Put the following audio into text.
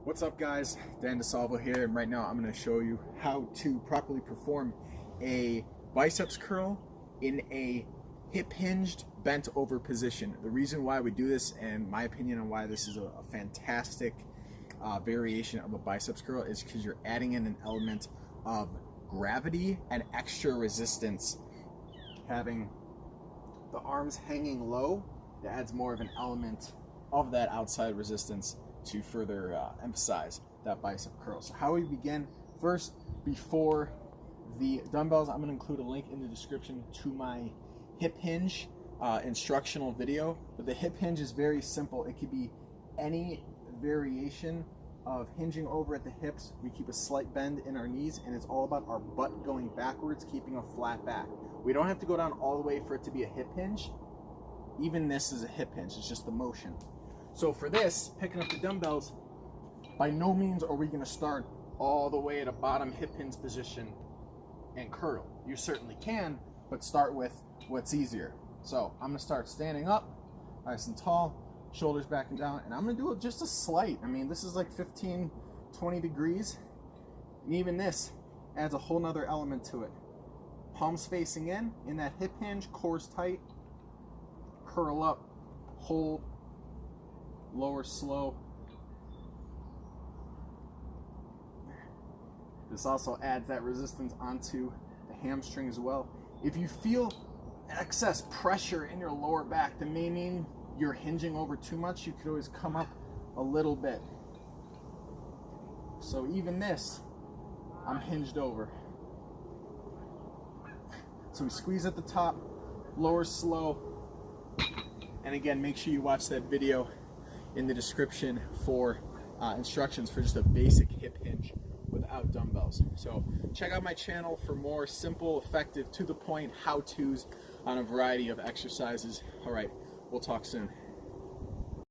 What's up guys, Dan DeSalvo here, and right now I'm going to show you how to properly perform a biceps curl in a hip hinged bent over position. The reason why we do this, and my opinion on why this is a fantastic variation of a biceps curl, is because you're adding in an element of gravity and extra resistance. Having the arms hanging low, it adds more of an element of that outside resistance to further emphasize that bicep curl. So how we begin, first, before the dumbbells, I'm going to include a link in the description to my hip hinge instructional video. But the hip hinge is very simple. It could be any variation of hinging over at the hips. We keep a slight bend in our knees, and it's all about our butt going backwards, keeping a flat back. We don't have to go down all the way for it to be a hip hinge. Even this is a hip hinge, it's just the motion. So for this, picking up the dumbbells, by no means are we going to start all the way at a bottom hip hinge position and curl. You certainly can, but start with what's easier. So I'm going to start standing up, nice and tall, shoulders back and down, and I'm going to do it just a slight. I mean, this is like 15, 20 degrees, and even this adds a whole nother element to it. Palms facing in that hip hinge, cores tight, curl up, hold, lower slow. This also adds that resistance onto the hamstring as well. If you feel excess pressure in your lower back, that may mean you're hinging over too much. You could always come up a little bit. So even this, I'm hinged over. So we squeeze at the top, lower slow, and again, make sure you watch that video in the description for instructions for just a basic hip hinge without dumbbells. So check out my channel for more simple, effective, to the point how-tos on a variety of exercises. All right, we'll talk soon.